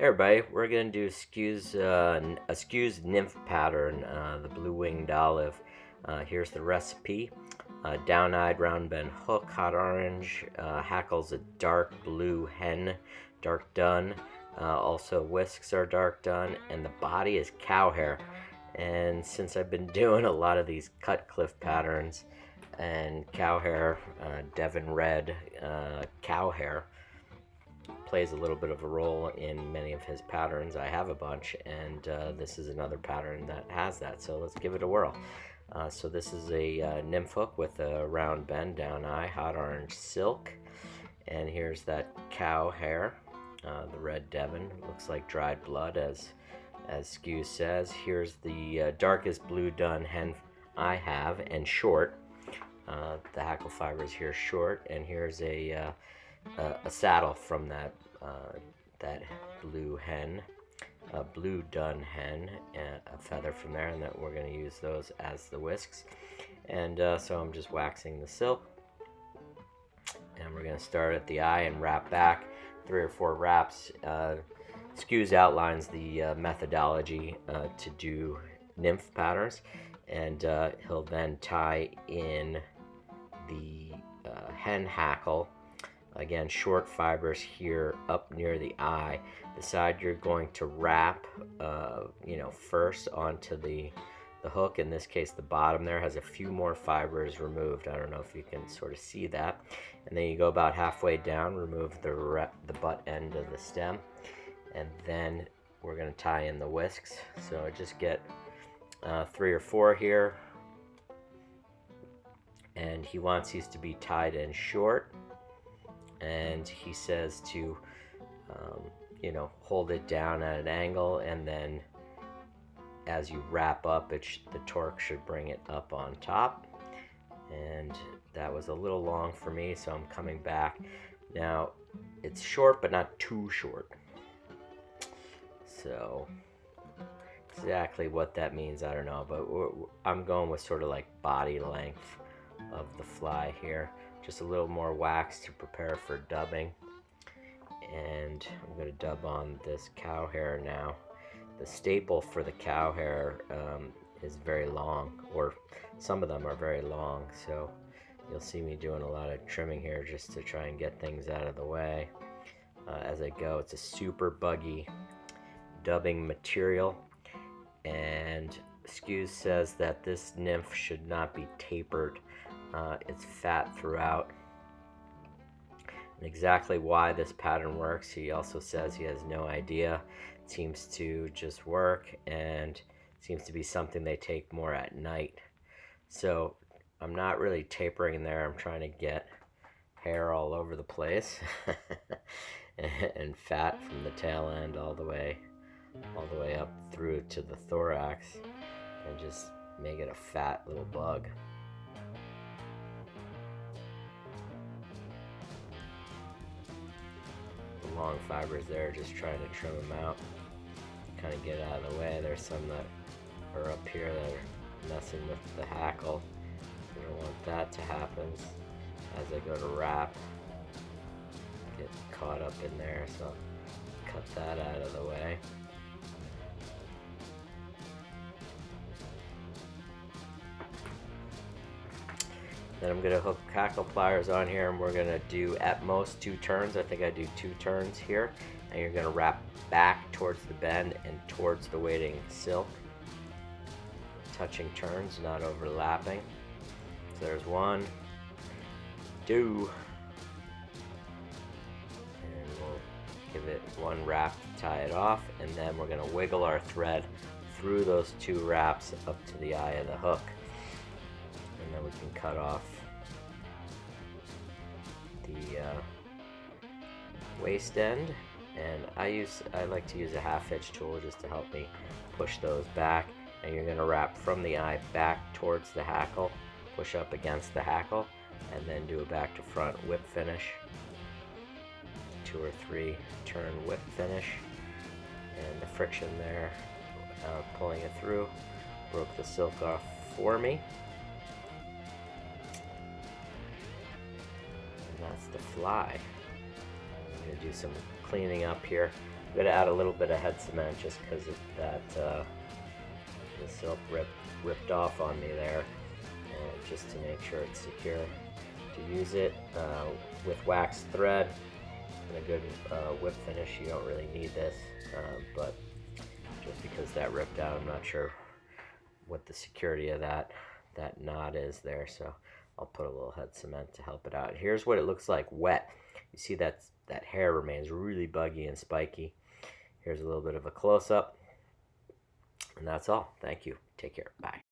Hey everybody, we're going to do a Skues Nymph pattern, the blue-winged olive. Here's the recipe. Down-eyed round bend hook, hot orange. Hackle's a dark blue hen, dark dun. Also whisks are dark dun, and the body is cow hair. And since I've been doing a lot of these cut cliff patterns and cow hair, Devon red cow hair, plays a little bit of a role in many of his patterns. I have a bunch, and this is another pattern that has that, so let's give it a whirl. So this is a nymph hook with a round bend down eye, hot orange silk, and here's that cow hair, the red Devon. Looks like dried blood, as Skues says. Here's the darkest blue dun hen I have, and short. The hackle fibers here short, and here's a saddle from that blue hen, a blue dun hen, and a feather from there, and that we're going to use those as the whisks. And so I'm just waxing the silk, and we're going to start at the eye and wrap back 3 or 4 wraps. Skues outlines the methodology to do nymph patterns, and he'll then tie in the hen hackle. Again, short fibers here up near the eye. The side you're going to wrap, first onto the hook. In this case, the bottom there has a few more fibers removed. I don't know if you can sort of see that. And then you go about halfway down, remove the butt end of the stem, and then we're going to tie in the whisks. So I just get 3 or 4 here, and he wants these to be tied in short. And he says to, hold it down at an angle, and then as you wrap up, the torque should bring it up on top. And that was a little long for me, so I'm coming back. Now, it's short, but not too short. So, exactly what that means, I don't know, but I'm going with sort of like body length of the fly here. Just a little more wax to prepare for dubbing, and I'm going to dub on this cow hair now. The staple for the cow hair is very long, or some of them are very long, so you'll see me doing a lot of trimming here just to try and get things out of the way as I go. It's a super buggy dubbing material, and Skues says that this nymph should not be tapered. It's fat throughout. And exactly why this pattern works, he also says he has no idea. It seems to just work, and seems to be something they take more at night. So I'm not really tapering there. I'm trying to get hair all over the place and fat from the tail end all the way up through to the thorax, and just make it a fat little bug. Long fibers there, just trying to trim them out, kind of get out of the way. There's some that are up here that are messing with the hackle. We don't want that to happen as I go to wrap, get caught up in there, so I'll cut that out of the way. Then I'm going to hook hackle pliers on here, and we're going to do at most 2 turns. I think I do 2 turns here. And you're going to wrap back towards the bend and towards the waiting silk. Touching turns, not overlapping. So there's 1, 2. And we'll give it 1 wrap to tie it off. And then we're going to wiggle our thread through those 2 wraps up to the eye of the hook. And then we can cut off the waist end, and I like to use a 1/2 inch tool just to help me push those back. And you're going to wrap from the eye back towards the hackle, push up against the hackle, and then do a back to front whip finish, 2 or 3 turn whip finish. And the friction there, pulling it through, broke the silk off for me. That's the fly. I'm going to do some cleaning up here. I'm going to add a little bit of head cement just because that the silk ripped off on me there, and just to make sure it's secure. To use it with wax thread and a good whip finish, you don't really need this, but just because that ripped out, I'm not sure what the security of that knot is there, so I'll put a little head cement to help it out. Here's what it looks like wet. You see that hair remains really buggy and spiky. Here's a little bit of a close-up, and that's all. Thank you. Take care. Bye.